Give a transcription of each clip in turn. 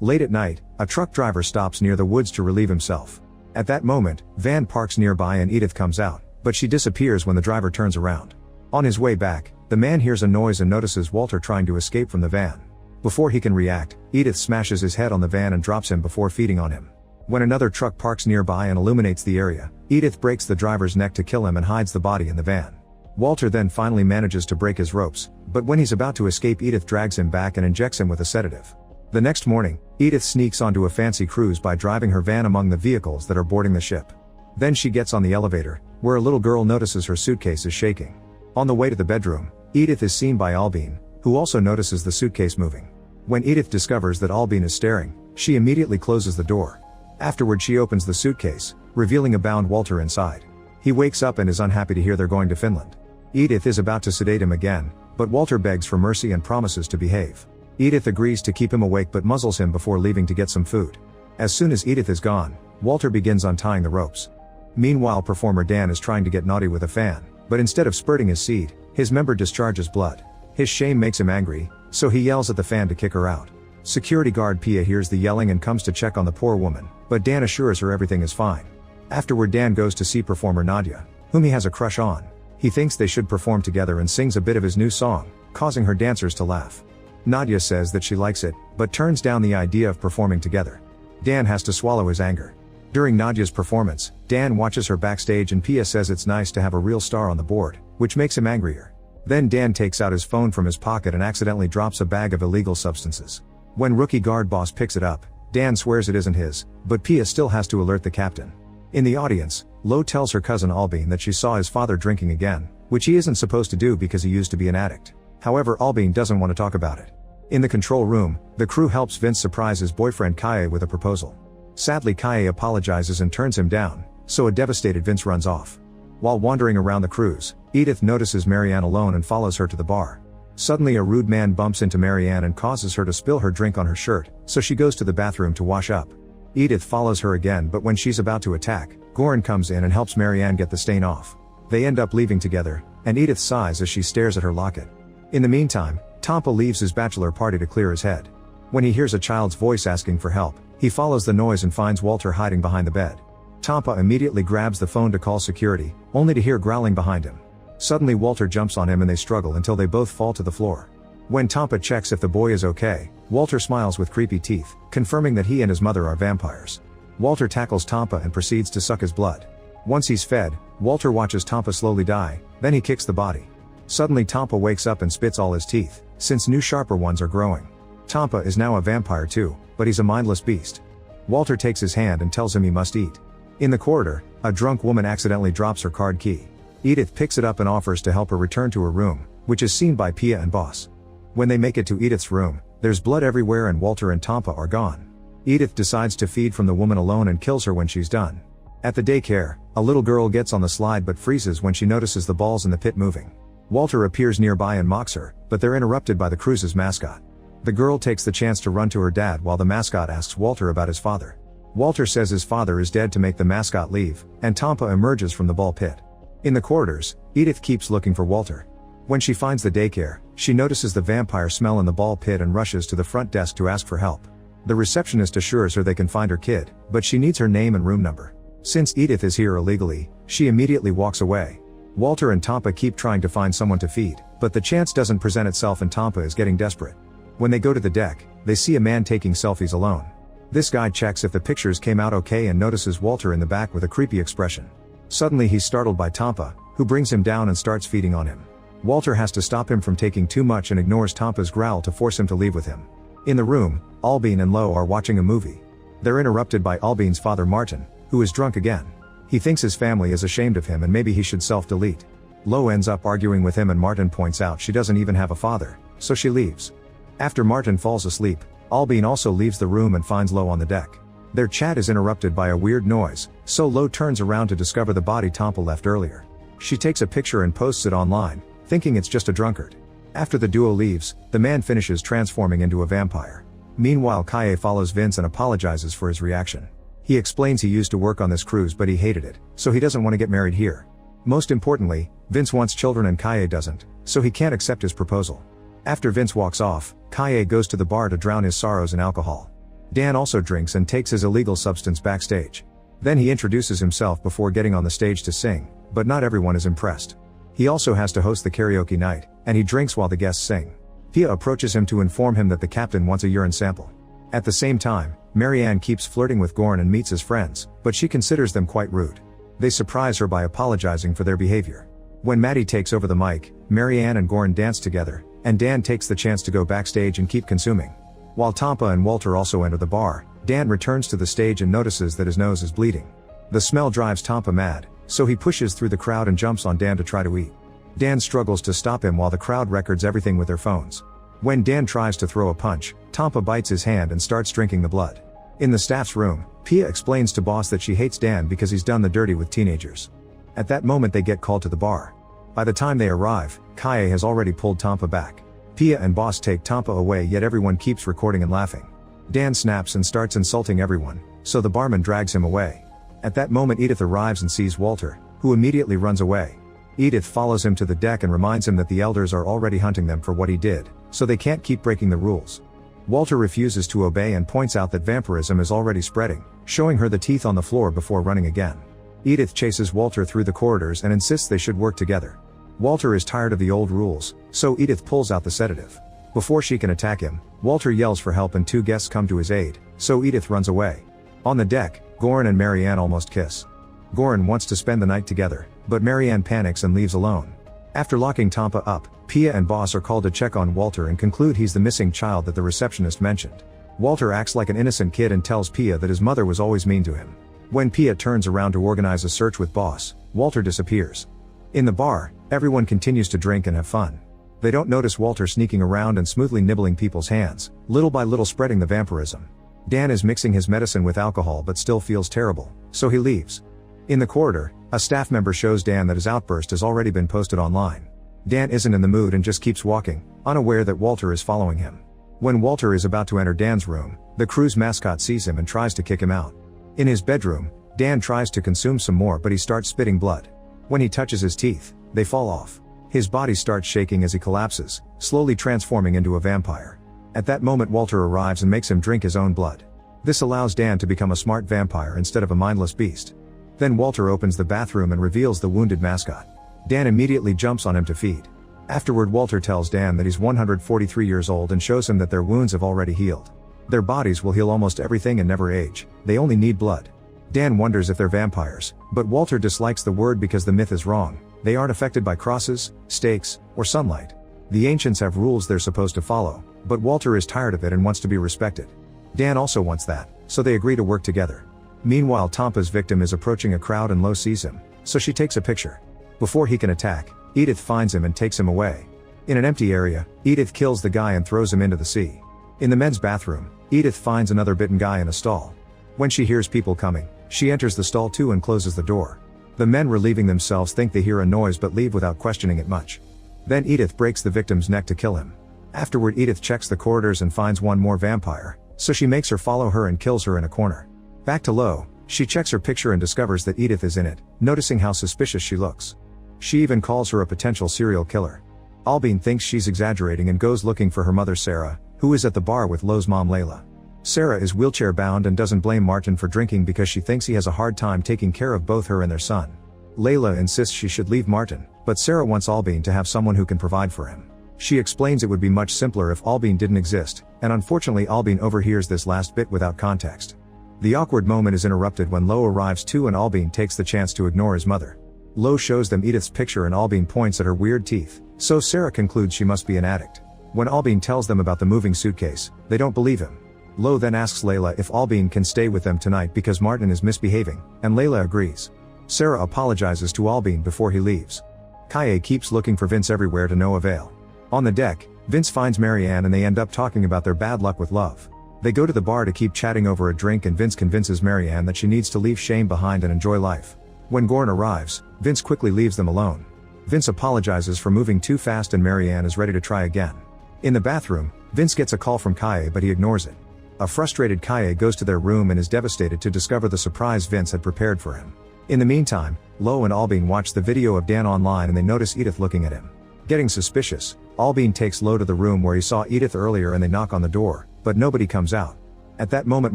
Late at night, a truck driver stops near the woods to relieve himself. At that moment, van parks nearby and Edith comes out, but she disappears when the driver turns around. On his way back, the man hears a noise and notices Walter trying to escape from the van. Before he can react, Edith smashes his head on the van and drops him before feeding on him. When another truck parks nearby and illuminates the area, Edith breaks the driver's neck to kill him and hides the body in the van. Walter then finally manages to break his ropes, but when he's about to escape, Edith drags him back and injects him with a sedative. The next morning, Edith sneaks onto a fancy cruise by driving her van among the vehicles that are boarding the ship. Then she gets on the elevator, where a little girl notices her suitcase is shaking. On the way to the bedroom, Edith is seen by Albin, who also notices the suitcase moving. When Edith discovers that Albin is staring, she immediately closes the door. Afterward, she opens the suitcase, revealing a bound Walter inside. He wakes up and is unhappy to hear they're going to Finland. Edith is about to sedate him again, but Walter begs for mercy and promises to behave. Edith agrees to keep him awake but muzzles him before leaving to get some food. As soon as Edith is gone, Walter begins untying the ropes. Meanwhile, performer Dan is trying to get naughty with a fan, but instead of spurting his seed, his member discharges blood. His shame makes him angry, so he yells at the fan to kick her out. Security guard Pia hears the yelling and comes to check on the poor woman, but Dan assures her everything is fine. Afterward, Dan goes to see performer Nadia, whom he has a crush on. He thinks they should perform together and sings a bit of his new song, causing her dancers to laugh. Nadia says that she likes it, but turns down the idea of performing together. Dan has to swallow his anger. During Nadia's performance, Dan watches her backstage and Pia says it's nice to have a real star on the board, which makes him angrier. Then Dan takes out his phone from his pocket and accidentally drops a bag of illegal substances. When rookie guard boss picks it up, Dan swears it isn't his, but Pia still has to alert the captain. In the audience, Lo tells her cousin Albin that she saw his father drinking again, which he isn't supposed to do because he used to be an addict. However, Albin doesn't want to talk about it. In the control room, the crew helps Vince surprise his boyfriend Kaye with a proposal. Sadly, Kaye apologizes and turns him down, so a devastated Vince runs off. While wandering around the cruise, Edith notices Marianne alone and follows her to the bar. Suddenly, a rude man bumps into Marianne and causes her to spill her drink on her shirt, so she goes to the bathroom to wash up. Edith follows her again, but when she's about to attack, Goran comes in and helps Marianne get the stain off. They end up leaving together, and Edith sighs as she stares at her locket. In the meantime, Tompa leaves his bachelor party to clear his head. When he hears a child's voice asking for help, he follows the noise and finds Walter hiding behind the bed. Tompa immediately grabs the phone to call security, only to hear growling behind him. Suddenly, Walter jumps on him and they struggle until they both fall to the floor. When Tompa checks if the boy is okay, Walter smiles with creepy teeth, confirming that he and his mother are vampires. Walter tackles Tompa and proceeds to suck his blood. Once he's fed, Walter watches Tompa slowly die, then he kicks the body. Suddenly, Tompa wakes up and spits all his teeth, since new sharper ones are growing. Tompa is now a vampire too, but he's a mindless beast. Walter takes his hand and tells him he must eat. In the corridor, a drunk woman accidentally drops her card key. Edith picks it up and offers to help her return to her room, which is seen by Pia and Boss. When they make it to Edith's room, there's blood everywhere and Walter and Tompa are gone. Edith decides to feed from the woman alone and kills her when she's done. At the daycare, a little girl gets on the slide but freezes when she notices the balls in the pit moving. Walter appears nearby and mocks her, but they're interrupted by the cruise's mascot. The girl takes the chance to run to her dad while the mascot asks Walter about his father. Walter says his father is dead to make the mascot leave, and Tompa emerges from the ball pit. In the corridors, Edith keeps looking for Walter. When she finds the daycare, she notices the vampire smell in the ball pit and rushes to the front desk to ask for help. The receptionist assures her they can find her kid, but she needs her name and room number. Since Edith is here illegally, she immediately walks away. Walter and Tompa keep trying to find someone to feed, but the chance doesn't present itself and Tompa is getting desperate. When they go to the deck, they see a man taking selfies alone. This guy checks if the pictures came out okay and notices Walter in the back with a creepy expression. Suddenly he's startled by Tompa, who brings him down and starts feeding on him. Walter has to stop him from taking too much and ignores Tompa's growl to force him to leave with him. In the room, Albin and Lo are watching a movie. They're interrupted by Albin's father Martin, who is drunk again. He thinks his family is ashamed of him and maybe he should self-delete. Lo ends up arguing with him and Martin points out she doesn't even have a father, so she leaves. After Martin falls asleep, Albin also leaves the room and finds Lo on the deck. Their chat is interrupted by a weird noise, so Lo turns around to discover the body Tompa left earlier. She takes a picture and posts it online, thinking it's just a drunkard. After the duo leaves, the man finishes transforming into a vampire. Meanwhile, Kaye follows Vince and apologizes for his reaction. He explains he used to work on this cruise but he hated it, so he doesn't want to get married here. Most importantly, Vince wants children and Kaye doesn't, so he can't accept his proposal. After Vince walks off, Kaye goes to the bar to drown his sorrows in alcohol. Dan also drinks and takes his illegal substance backstage. Then he introduces himself before getting on the stage to sing, but not everyone is impressed. He also has to host the karaoke night, and he drinks while the guests sing. Pia approaches him to inform him that the captain wants a urine sample. At the same time, Marianne keeps flirting with Gorn and meets his friends, but she considers them quite rude. They surprise her by apologizing for their behavior. When Maddie takes over the mic, Marianne and Gorn dance together, and Dan takes the chance to go backstage and keep consuming. While Tampa and Walter also enter the bar, Dan returns to the stage and notices that his nose is bleeding. The smell drives Tampa mad, so he pushes through the crowd and jumps on Dan to try to eat. Dan struggles to stop him while the crowd records everything with their phones. When Dan tries to throw a punch, Tampa bites his hand and starts drinking the blood. In the staff's room, Pia explains to Boss that she hates Dan because he's done the dirty with teenagers. At that moment they get called to the bar. By the time they arrive, Kaye has already pulled Tampa back. Pia and Boss take Tampa away, yet everyone keeps recording and laughing. Dan snaps and starts insulting everyone, so the barman drags him away. At that moment Edith arrives and sees Walter, who immediately runs away. Edith follows him to the deck and reminds him that the elders are already hunting them for what he did, so they can't keep breaking the rules. Walter refuses to obey and points out that vampirism is already spreading, showing her the teeth on the floor before running again. Edith chases Walter through the corridors and insists they should work together. Walter is tired of the old rules, so Edith pulls out the sedative. Before she can attack him, Walter yells for help and two guests come to his aid, so Edith runs away. On the deck, Gorn and Marianne almost kiss. Gorn wants to spend the night together, but Marianne panics and leaves alone. After locking Tampa up, Pia and Boss are called to check on Walter and conclude he's the missing child that the receptionist mentioned. Walter acts like an innocent kid and tells Pia that his mother was always mean to him. When Pia turns around to organize a search with Boss, Walter disappears. In the bar, everyone continues to drink and have fun. They don't notice Walter sneaking around and smoothly nibbling people's hands, little by little spreading the vampirism. Dan is mixing his medicine with alcohol but still feels terrible, so he leaves. In the corridor, a staff member shows Dan that his outburst has already been posted online. Dan isn't in the mood and just keeps walking, unaware that Walter is following him. When Walter is about to enter Dan's room, the crew's mascot sees him and tries to kick him out. In his bedroom, Dan tries to consume some more but he starts spitting blood. When he touches his teeth, they fall off. His body starts shaking as he collapses, slowly transforming into a vampire. At that moment Walter arrives and makes him drink his own blood. This allows Dan to become a smart vampire instead of a mindless beast. Then Walter opens the bathroom and reveals the wounded mascot. Dan immediately jumps on him to feed. Afterward Walter tells Dan that he's 143 years old and shows him that their wounds have already healed. Their bodies will heal almost everything and never age, they only need blood. Dan wonders if they're vampires, but Walter dislikes the word because the myth is wrong. They aren't affected by crosses, stakes, or sunlight. The ancients have rules they're supposed to follow, but Walter is tired of it and wants to be respected. Dan also wants that, so they agree to work together. Meanwhile Tampa's victim is approaching a crowd and Lo sees him, so she takes a picture. Before he can attack, Edith finds him and takes him away. In an empty area, Edith kills the guy and throws him into the sea. In the men's bathroom, Edith finds another bitten guy in a stall. When she hears people coming, she enters the stall too and closes the door. The men relieving themselves think they hear a noise but leave without questioning it much. Then Edith breaks the victim's neck to kill him. Afterward Edith checks the corridors and finds one more vampire, so she makes her follow her and kills her in a corner. Back to Lo, she checks her picture and discovers that Edith is in it, noticing how suspicious she looks. She even calls her a potential serial killer. Albin thinks she's exaggerating and goes looking for her mother Sarah, who is at the bar with Lo's mom Layla. Sarah is wheelchair bound and doesn't blame Martin for drinking because she thinks he has a hard time taking care of both her and their son. Layla insists she should leave Martin, but Sarah wants Albin to have someone who can provide for him. She explains it would be much simpler if Albin didn't exist, and unfortunately Albin overhears this last bit without context. The awkward moment is interrupted when Lo arrives too and Albin takes the chance to ignore his mother. Lo shows them Edith's picture and Albin points at her weird teeth, so Sarah concludes she must be an addict. When Albin tells them about the moving suitcase, they don't believe him. Lo then asks Layla if Albin can stay with them tonight because Martin is misbehaving, and Layla agrees. Sarah apologizes to Albin before he leaves. Kaye keeps looking for Vince everywhere to no avail. On the deck, Vince finds Marianne and they end up talking about their bad luck with love. They go to the bar to keep chatting over a drink and Vince convinces Marianne that she needs to leave shame behind and enjoy life. When Gorn arrives, Vince quickly leaves them alone. Vince apologizes for moving too fast and Marianne is ready to try again. In the bathroom, Vince gets a call from Kaye but he ignores it. A frustrated Kaye goes to their room and is devastated to discover the surprise Vince had prepared for him. In the meantime, Lo and Albin watch the video of Dan online and they notice Edith looking at him. Getting suspicious, Albin takes Lo to the room where he saw Edith earlier and they knock on the door, but nobody comes out. At that moment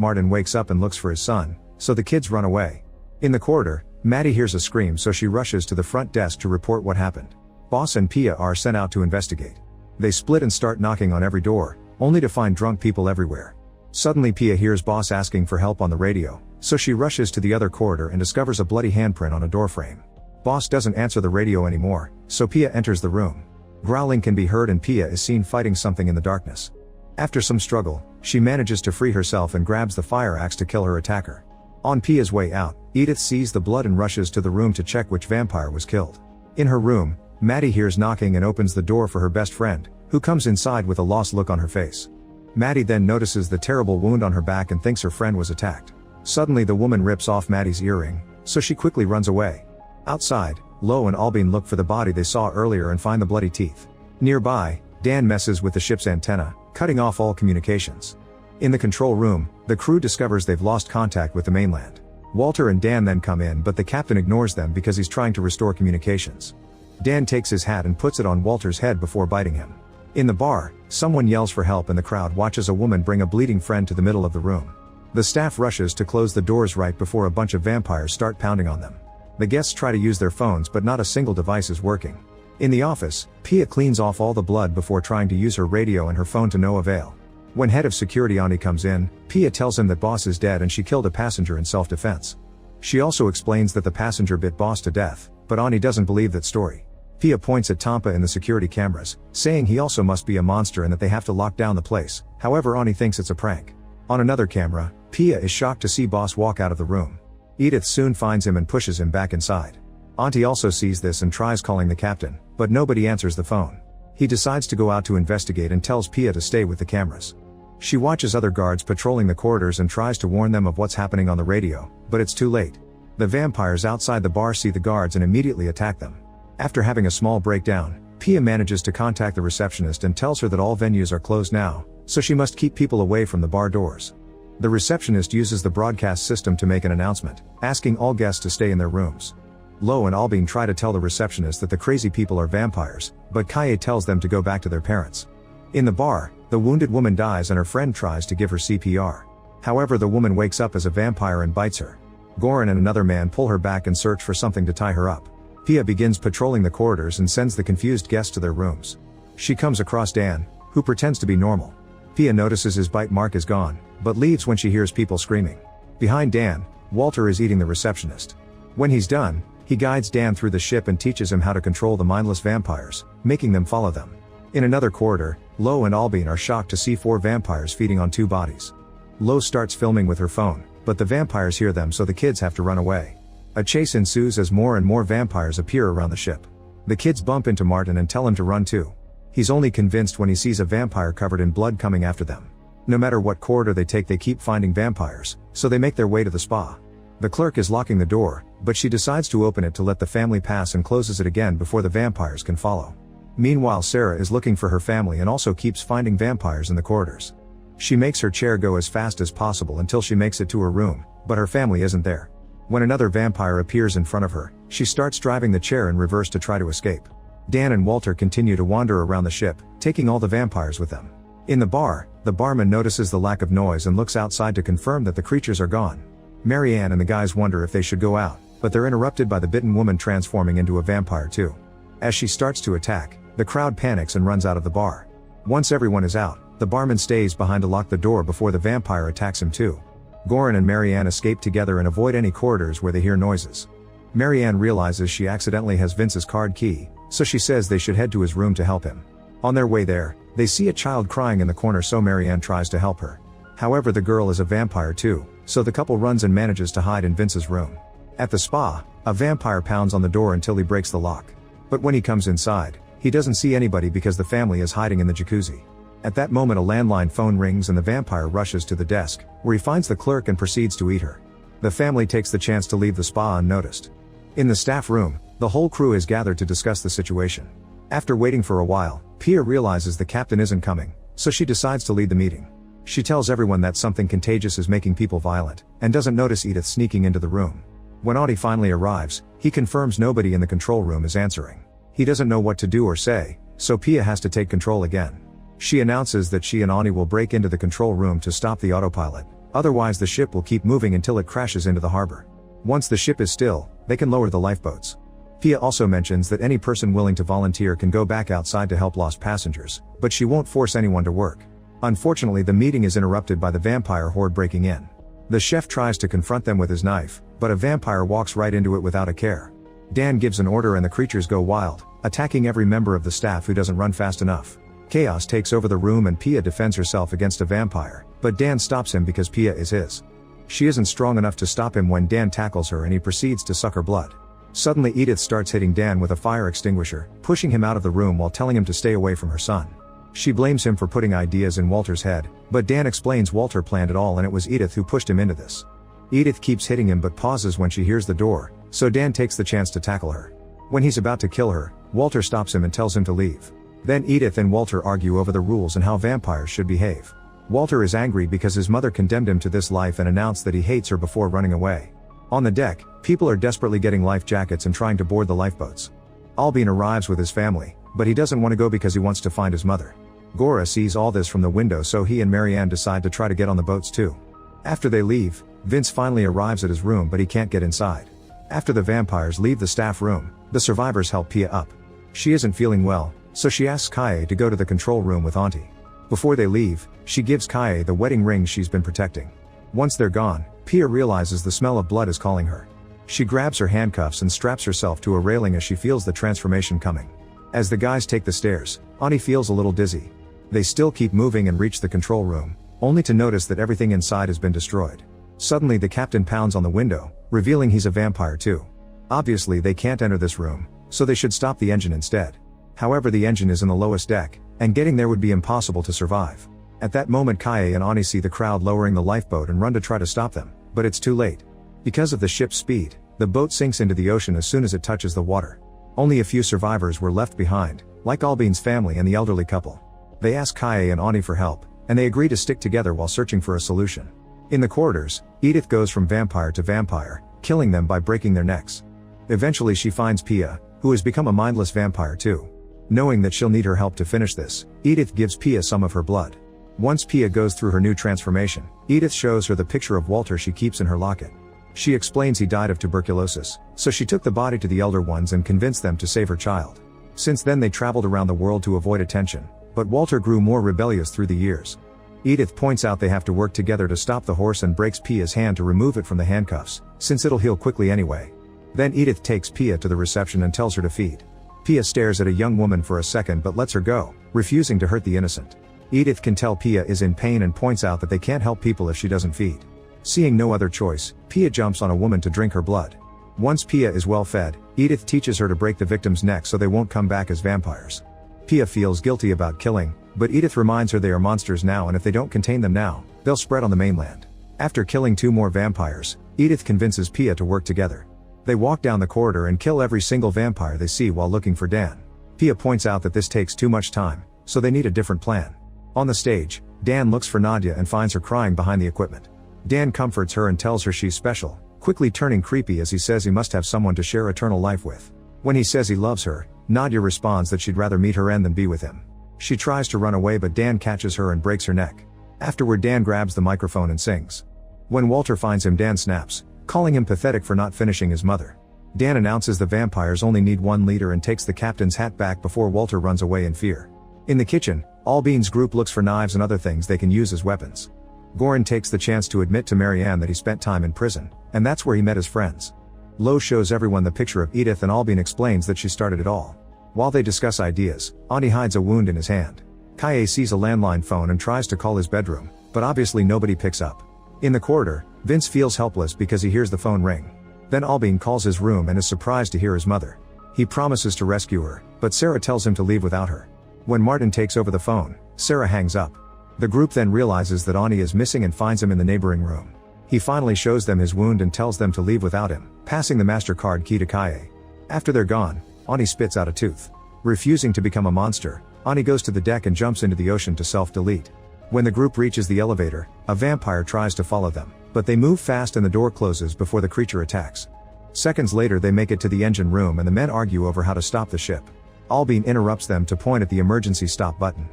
Martin wakes up and looks for his son, so the kids run away. In the corridor, Maddie hears a scream, so she rushes to the front desk to report what happened. Boss and Pia are sent out to investigate. They split and start knocking on every door, only to find drunk people everywhere. Suddenly Pia hears Boss asking for help on the radio, so she rushes to the other corridor and discovers a bloody handprint on a doorframe. Boss doesn't answer the radio anymore, so Pia enters the room. Growling can be heard and Pia is seen fighting something in the darkness. After some struggle, she manages to free herself and grabs the fire axe to kill her attacker. On Pia's way out, Edith sees the blood and rushes to the room to check which vampire was killed. In her room, Maddie hears knocking and opens the door for her best friend, who comes inside with a lost look on her face. Maddie then notices the terrible wound on her back and thinks her friend was attacked. Suddenly the woman rips off Maddie's earring, so she quickly runs away. Outside, Lo and Albin look for the body they saw earlier and find the bloody teeth. Nearby, Dan messes with the ship's antenna, cutting off all communications. In the control room, the crew discovers they've lost contact with the mainland. Walter and Dan then come in, but the captain ignores them because he's trying to restore communications. Dan takes his hat and puts it on Walter's head before biting him. In the bar, someone yells for help and the crowd watches a woman bring a bleeding friend to the middle of the room. The staff rushes to close the doors right before a bunch of vampires start pounding on them. The guests try to use their phones, but not a single device is working. In the office, Pia cleans off all the blood before trying to use her radio and her phone to no avail. When head of security Ani comes in, Pia tells him that Boss is dead and she killed a passenger in self-defense. She also explains that the passenger bit Boss to death, but Ani doesn't believe that story. Pia points at Tampa in the security cameras, saying he also must be a monster and that they have to lock down the place. However, Ani thinks it's a prank. On another camera, Pia is shocked to see Boss walk out of the room. Edith soon finds him and pushes him back inside. Auntie also sees this and tries calling the captain, but nobody answers the phone. He decides to go out to investigate and tells Pia to stay with the cameras. She watches other guards patrolling the corridors and tries to warn them of what's happening on the radio, but it's too late. The vampires outside the bar see the guards and immediately attack them. After having a small breakdown, Pia manages to contact the receptionist and tells her that all venues are closed now, so she must keep people away from the bar doors. The receptionist uses the broadcast system to make an announcement, asking all guests to stay in their rooms. Lo and Albin try to tell the receptionist that the crazy people are vampires, but Kaye tells them to go back to their parents. In the bar, the wounded woman dies and her friend tries to give her CPR. However, the woman wakes up as a vampire and bites her. Goran and another man pull her back and search for something to tie her up. Pia begins patrolling the corridors and sends the confused guests to their rooms. She comes across Dan, who pretends to be normal. Pia notices his bite mark is gone, but leaves when she hears people screaming. Behind Dan, Walter is eating the receptionist. When he's done, he guides Dan through the ship and teaches him how to control the mindless vampires, making them follow them. In another corridor, Lo and Albin are shocked to see 4 vampires feeding on 2 bodies. Lo starts filming with her phone, but the vampires hear them, so the kids have to run away. A chase ensues as more and more vampires appear around the ship. The kids bump into Martin and tell him to run too. He's only convinced when he sees a vampire covered in blood coming after them. No matter what corridor they take, they keep finding vampires, so they make their way to the spa. The clerk is locking the door, but she decides to open it to let the family pass and closes it again before the vampires can follow. Meanwhile, Sarah is looking for her family and also keeps finding vampires in the corridors. She makes her chair go as fast as possible until she makes it to her room, but her family isn't there. When another vampire appears in front of her, she starts driving the chair in reverse to try to escape. Dan and Walter continue to wander around the ship, taking all the vampires with them. In the bar, the barman notices the lack of noise and looks outside to confirm that the creatures are gone. Marianne and the guys wonder if they should go out, but they're interrupted by the bitten woman transforming into a vampire too. As she starts to attack, the crowd panics and runs out of the bar. Once everyone is out, the barman stays behind to lock the door before the vampire attacks him too. Goran and Marianne escape together and avoid any corridors where they hear noises. Marianne realizes she accidentally has Vince's card key, so she says they should head to his room to help him. On their way there, they see a child crying in the corner, so Marianne tries to help her. However, the girl is a vampire too, so the couple runs and manages to hide in Vince's room. At the spa, a vampire pounds on the door until he breaks the lock. But when he comes inside, he doesn't see anybody because the family is hiding in the jacuzzi. At that moment, a landline phone rings and the vampire rushes to the desk, where he finds the clerk and proceeds to eat her. The family takes the chance to leave the spa unnoticed. In the staff room, the whole crew is gathered to discuss the situation. After waiting for a while, Pia realizes the captain isn't coming, so she decides to lead the meeting. She tells everyone that something contagious is making people violent, and doesn't notice Edith sneaking into the room. When Audie finally arrives, he confirms nobody in the control room is answering. He doesn't know what to do or say, so Pia has to take control again. She announces that she and Ani will break into the control room to stop the autopilot, Otherwise the ship will keep moving until it crashes into the harbor. Once the ship is still, they can lower the lifeboats. Pia also mentions that any person willing to volunteer can go back outside to help lost passengers, but she won't force anyone to work. Unfortunately, the meeting is interrupted by the vampire horde breaking in. The chef tries to confront them with his knife, but a vampire walks right into it without a care. Dan gives an order and the creatures go wild, attacking every member of the staff who doesn't run fast enough. Chaos takes over the room and Pia defends herself against a vampire, but Dan stops him because Pia is his. She isn't strong enough to stop him when Dan tackles her and he proceeds to suck her blood. Suddenly Edith starts hitting Dan with a fire extinguisher, pushing him out of the room while telling him to stay away from her son. She blames him for putting ideas in Walter's head, but Dan explains Walter planned it all and it was Edith who pushed him into this. Edith keeps hitting him but pauses when she hears the door, so Dan takes the chance to tackle her. When he's about to kill her, Walter stops him and tells him to leave. Then Edith and Walter argue over the rules and how vampires should behave. Walter is angry because his mother condemned him to this life and announced that he hates her before running away. On the deck, people are desperately getting life jackets and trying to board the lifeboats. Albin arrives with his family, but he doesn't want to go because he wants to find his mother. Gora sees all this from the window, so he and Marianne decide to try to get on the boats too. After they leave, Vince finally arrives at his room but he can't get inside. After the vampires leave the staff room, the survivors help Pia up. She isn't feeling well, so she asks Kaye to go to the control room with Auntie. Before they leave, she gives Kaye the wedding ring she's been protecting. Once they're gone, Pia realizes the smell of blood is calling her. She grabs her handcuffs and straps herself to a railing as she feels the transformation coming. As the guys take the stairs, Auntie feels a little dizzy. They still keep moving and reach the control room, only to notice that everything inside has been destroyed. Suddenly the captain pounds on the window, revealing he's a vampire too. Obviously they can't enter this room, so they should stop the engine instead. However, the engine is in the lowest deck, and getting there would be impossible to survive. At that moment Kaye and Auntie see the crowd lowering the lifeboat and run to try to stop them, but it's too late. Because of the ship's speed, the boat sinks into the ocean as soon as it touches the water. Only a few survivors were left behind, like Albin's family and the elderly couple. They ask Kaye and Auntie for help, and they agree to stick together while searching for a solution. In the corridors, Edith goes from vampire to vampire, killing them by breaking their necks. Eventually she finds Pia, who has become a mindless vampire too. Knowing that she'll need her help to finish this, Edith gives Pia some of her blood. Once Pia goes through her new transformation, Edith shows her the picture of Walter she keeps in her locket. She explains he died of tuberculosis, so she took the body to the elder ones and convinced them to save her child. Since then they traveled around the world to avoid attention, but Walter grew more rebellious through the years. Edith points out they have to work together to stop the horse and breaks Pia's hand to remove it from the handcuffs, since it'll heal quickly anyway. Then Edith takes Pia to the reception and tells her to feed. Pia stares at a young woman for a second but lets her go, refusing to hurt the innocent. Edith can tell Pia is in pain and points out that they can't help people if she doesn't feed. Seeing no other choice, Pia jumps on a woman to drink her blood. Once Pia is well fed, Edith teaches her to break the victim's neck so they won't come back as vampires. Pia feels guilty about killing, but Edith reminds her they are monsters now and if they don't contain them now, they'll spread on the mainland. After killing 2 more vampires, Edith convinces Pia to work together. They walk down the corridor and kill every single vampire they see while looking for Dan. Pia points out that this takes too much time, so they need a different plan. On the stage, Dan looks for Nadia and finds her crying behind the equipment. Dan comforts her and tells her she's special, quickly turning creepy as he says he must have someone to share eternal life with. When he says he loves her, Nadia responds that she'd rather meet her end than be with him. She tries to run away but Dan catches her and breaks her neck. Afterward Dan grabs the microphone and sings. When Walter finds him Dan snaps, calling him pathetic for not finishing his mother. Dan announces the vampires only need one leader and takes the captain's hat back before Walter runs away in fear. In the kitchen, Albin's group looks for knives and other things they can use as weapons. Goran takes the chance to admit to Marianne that he spent time in prison, and that's where he met his friends. Lo shows everyone the picture of Edith and Albin explains that she started it all. While they discuss ideas, Auntie hides a wound in his hand. Kaye sees a landline phone and tries to call his bedroom, but obviously nobody picks up. In the corridor, Vince feels helpless because he hears the phone ring. Then Albin calls his room and is surprised to hear his mother. He promises to rescue her, but Sarah tells him to leave without her. When Martin takes over the phone, Sarah hangs up. The group then realizes that Auntie is missing and finds him in the neighboring room. He finally shows them his wound and tells them to leave without him, passing the MasterCard key to Kaye. After they're gone, Auntie spits out a tooth. Refusing to become a monster, Auntie goes to the deck and jumps into the ocean to self-delete. When the group reaches the elevator, a vampire tries to follow them, but they move fast and the door closes before the creature attacks. Seconds later they make it to the engine room and the men argue over how to stop the ship. Albin interrupts them to point at the emergency stop button.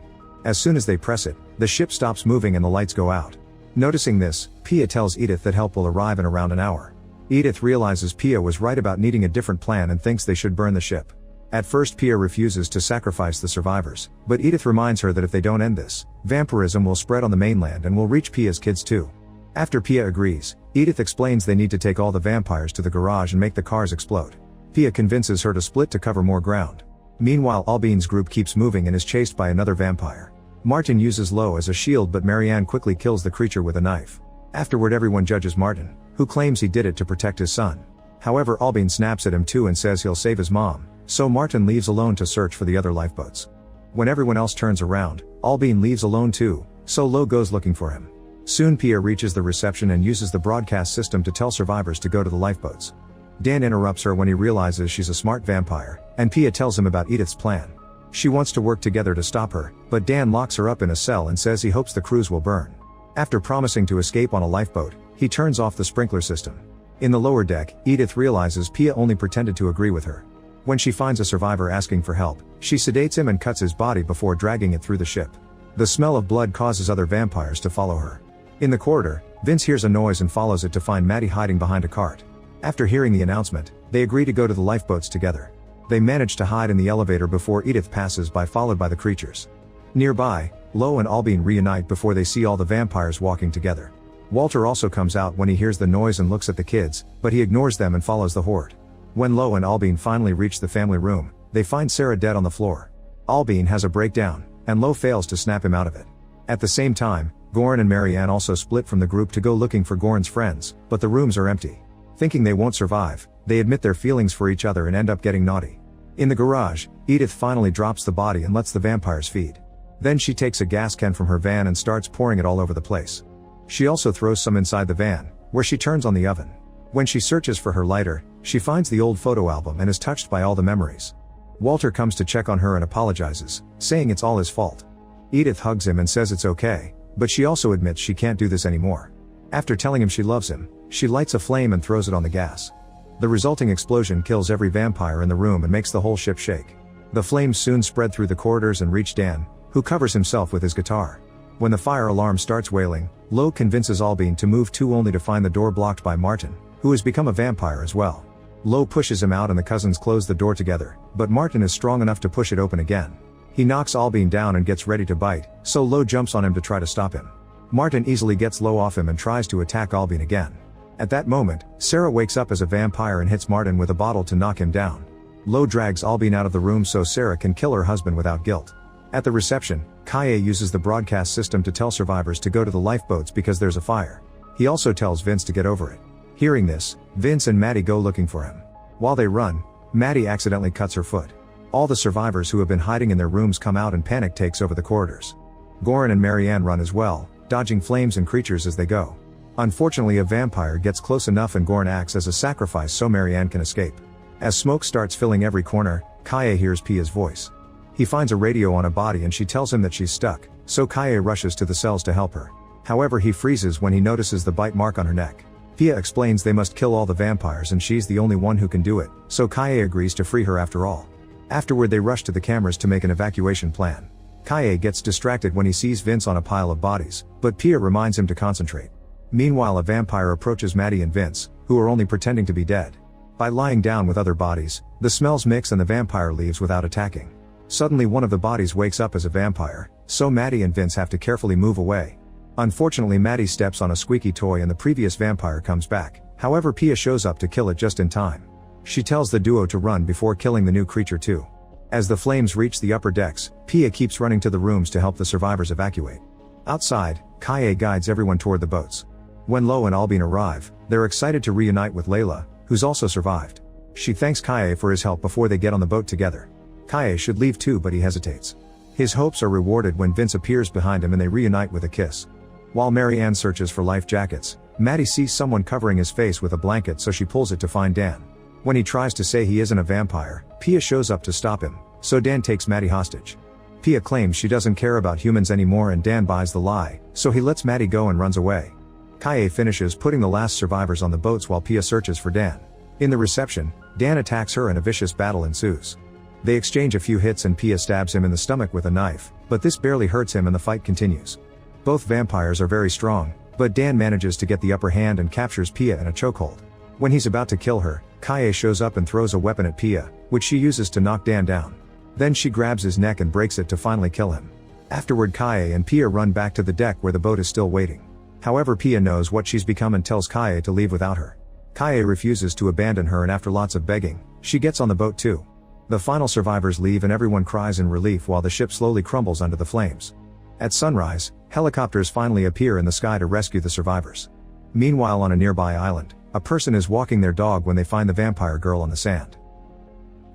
As soon as they press it, the ship stops moving and the lights go out. Noticing this, Pia tells Edith that help will arrive in around an hour. Edith realizes Pia was right about needing a different plan and thinks they should burn the ship. At first Pia refuses to sacrifice the survivors, but Edith reminds her that if they don't end this, vampirism will spread on the mainland and will reach Pia's kids too. After Pia agrees, Edith explains they need to take all the vampires to the garage and make the cars explode. Pia convinces her to split to cover more ground. Meanwhile, Albine's group keeps moving and is chased by another vampire. Martin uses Lo as a shield, but Marianne quickly kills the creature with a knife. Afterward, everyone judges Martin, who claims he did it to protect his son. However, Albine snaps at him too and says he'll save his mom, so Martin leaves alone to search for the other lifeboats. When everyone else turns around, Albine leaves alone too, so Lo goes looking for him. Soon Pia reaches the reception and uses the broadcast system to tell survivors to go to the lifeboats. Dan interrupts her when he realizes she's a smart vampire, and Pia tells him about Edith's plan. She wants to work together to stop her, but Dan locks her up in a cell and says he hopes the cruise will burn. After promising to escape on a lifeboat, he turns off the sprinkler system. In the lower deck, Edith realizes Pia only pretended to agree with her. When she finds a survivor asking for help, she sedates him and cuts his body before dragging it through the ship. The smell of blood causes other vampires to follow her. In the corridor, Vince hears a noise and follows it to find Maddie hiding behind a cart. After hearing the announcement, they agree to go to the lifeboats together. They manage to hide in the elevator before Edith passes by, followed by the creatures. Nearby, Lo and Albine reunite before they see all the vampires walking together. Walter also comes out when he hears the noise and looks at the kids, but he ignores them and follows the horde. When Lo and Albine finally reach the family room, they find Sarah dead on the floor. Albine has a breakdown, and Lo fails to snap him out of it. At the same time, Goran and Marianne also split from the group to go looking for Goran's friends, but the rooms are empty. Thinking they won't survive, they admit their feelings for each other and end up getting naughty. In the garage, Edith finally drops the body and lets the vampires feed. Then she takes a gas can from her van and starts pouring it all over the place. She also throws some inside the van, where she turns on the oven. When she searches for her lighter, she finds the old photo album and is touched by all the memories. Walter comes to check on her and apologizes, saying it's all his fault. Edith hugs him and says it's okay, but she also admits she can't do this anymore. After telling him she loves him, she lights a flame and throws it on the gas. The resulting explosion kills every vampire in the room and makes the whole ship shake. The flames soon spread through the corridors and reach Dan, who covers himself with his guitar. When the fire alarm starts wailing, Lo convinces Albine to move too, only to find the door blocked by Martin, who has become a vampire as well. Lo pushes him out and the cousins close the door together, but Martin is strong enough to push it open again. He knocks Albine down and gets ready to bite, so Lo jumps on him to try to stop him. Martin easily gets Lo off him and tries to attack Albine again. At that moment, Sarah wakes up as a vampire and hits Martin with a bottle to knock him down. Lo drags Albine out of the room so Sarah can kill her husband without guilt. At the reception, Kaye uses the broadcast system to tell survivors to go to the lifeboats because there's a fire. He also tells Vince to get over it. Hearing this, Vince and Maddie go looking for him. While they run, Maddie accidentally cuts her foot. All the survivors who have been hiding in their rooms come out and panic takes over the corridors. Goran and Marianne run as well, dodging flames and creatures as they go. Unfortunately, a vampire gets close enough and Goran acts as a sacrifice so Marianne can escape. As smoke starts filling every corner, Kaye hears Pia's voice. He finds a radio on a body and she tells him that she's stuck, so Kaye rushes to the cells to help her. However, he freezes when he notices the bite mark on her neck. Pia explains they must kill all the vampires and she's the only one who can do it, so Kaye agrees to free her after all. Afterward, they rush to the cameras to make an evacuation plan. Kaye gets distracted when he sees Vince on a pile of bodies, but Pia reminds him to concentrate. Meanwhile, a vampire approaches Maddie and Vince, who are only pretending to be dead. By lying down with other bodies, the smells mix and the vampire leaves without attacking. Suddenly, one of the bodies wakes up as a vampire, so Maddie and Vince have to carefully move away. Unfortunately, Maddie steps on a squeaky toy and the previous vampire comes back. However, Pia shows up to kill it just in time. She tells the duo to run before killing the new creature too. As the flames reach the upper decks, Pia keeps running to the rooms to help the survivors evacuate. Outside, Kaye guides everyone toward the boats. When Lo and Albine arrive, they're excited to reunite with Layla, who's also survived. She thanks Kaye for his help before they get on the boat together. Kaye should leave too, but he hesitates. His hopes are rewarded when Vince appears behind him and they reunite with a kiss. While Marianne searches for life jackets, Maddie sees someone covering his face with a blanket, so she pulls it to find Dan. When he tries to say he isn't a vampire, Pia shows up to stop him, so Dan takes Maddie hostage. Pia claims she doesn't care about humans anymore and Dan buys the lie, so he lets Maddie go and runs away. Kaye finishes putting the last survivors on the boats while Pia searches for Dan. In the reception, Dan attacks her and a vicious battle ensues. They exchange a few hits and Pia stabs him in the stomach with a knife, but this barely hurts him and the fight continues. Both vampires are very strong, But Dan manages to get the upper hand and captures Pia in a chokehold. When he's about to kill her, Kaye shows up and throws a weapon at Pia, which she uses to knock Dan down. Then she grabs his neck and breaks it to finally kill him. Afterward, Kaye and Pia run back to the deck where the boat is still waiting. However, Pia knows what she's become and tells Kaye to leave without her. Kaye refuses to abandon her, and after lots of begging, she gets on the boat too. The final survivors leave and everyone cries in relief while the ship slowly crumbles under the flames. At sunrise, helicopters finally appear in the sky to rescue the survivors. Meanwhile, on a nearby island, a person is walking their dog when they find the vampire girl on the sand.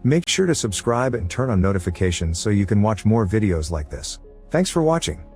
Make sure to subscribe and turn on notifications so you can watch more videos like this. Thanks for watching.